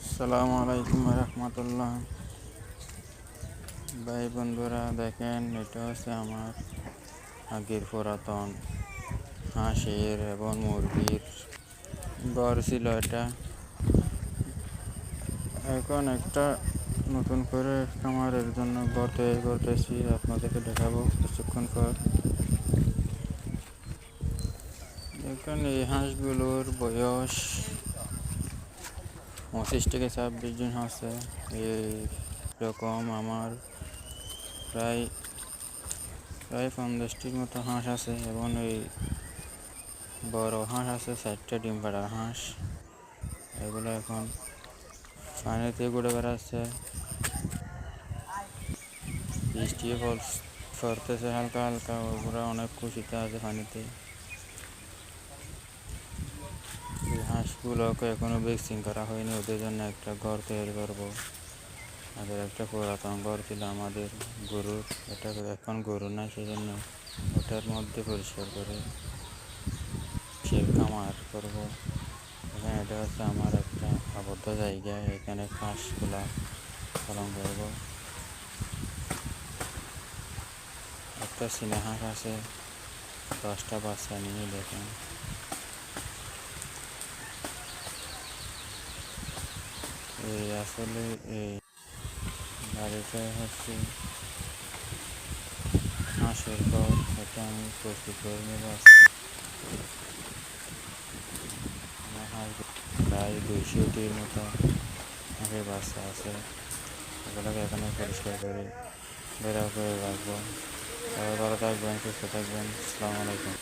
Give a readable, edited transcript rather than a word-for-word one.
আসসালামু আলাইকুম রহমতুল্লাহ। ভাই বন্ধুরা, দেখেন এটা হচ্ছে আমার আগের পুরাতন হাঁসের এবং মুরগির ঘর ছিল। এটা এখন একটা নতুন করে খামারের জন্য ঘর তৈরি করতেছি, আপনাদেরকে দেখাবো কিছুক্ষণ পর। এখন এই হাঁসগুলোর বয়স 25 থেকে 26 দিন হচ্ছে। এইরকম আমার প্রায় প্রায় 50টির মতো হাঁস আছে এবং এই বড় হাঁস আছে 4টা ডিম পাড়া হাঁস। এগুলো এখন পানিতে ঘুরে বেড়াচ্ছে, বৃষ্টিও পড়তেছে হালকা হালকা, ওগুলো অনেক খুশিতে আছে পানিতে। এই হাঁসগুলোকে এখনো ভ্যাকসিন করা হয়নি, ওদের জন্য একটা ঘর তৈরি করবো। আগের একটা পুরাতন ঘর ছিল আমাদের গরুর, এটা এখন গরু না, সেই জন্য ওটার মধ্যে পরিষ্কার করে সে খামার করবো। এখানে এটা হচ্ছে আমার একটা আবদ্ধ জায়গা, এখানে হাঁসগুলা পালন করবো। একটা চীনা হাঁস আছে, 10টা বাচ্চা নিয়ে। দেখেন এই আসলে এই বাড়িটা হচ্ছে হাঁসের ঘর, এটা আমি প্রস্তুত করে নেব। আমার হাঁস প্রায় 200টির মতো হাঁসের বাচ্চা আছে, এগুলোকে এখানে পরিষ্কার করে বেড়া করে রাখবো। সবাই ভালো থাকবেন, সুস্থ থাকবেন। আসসালামু আলাইকুম।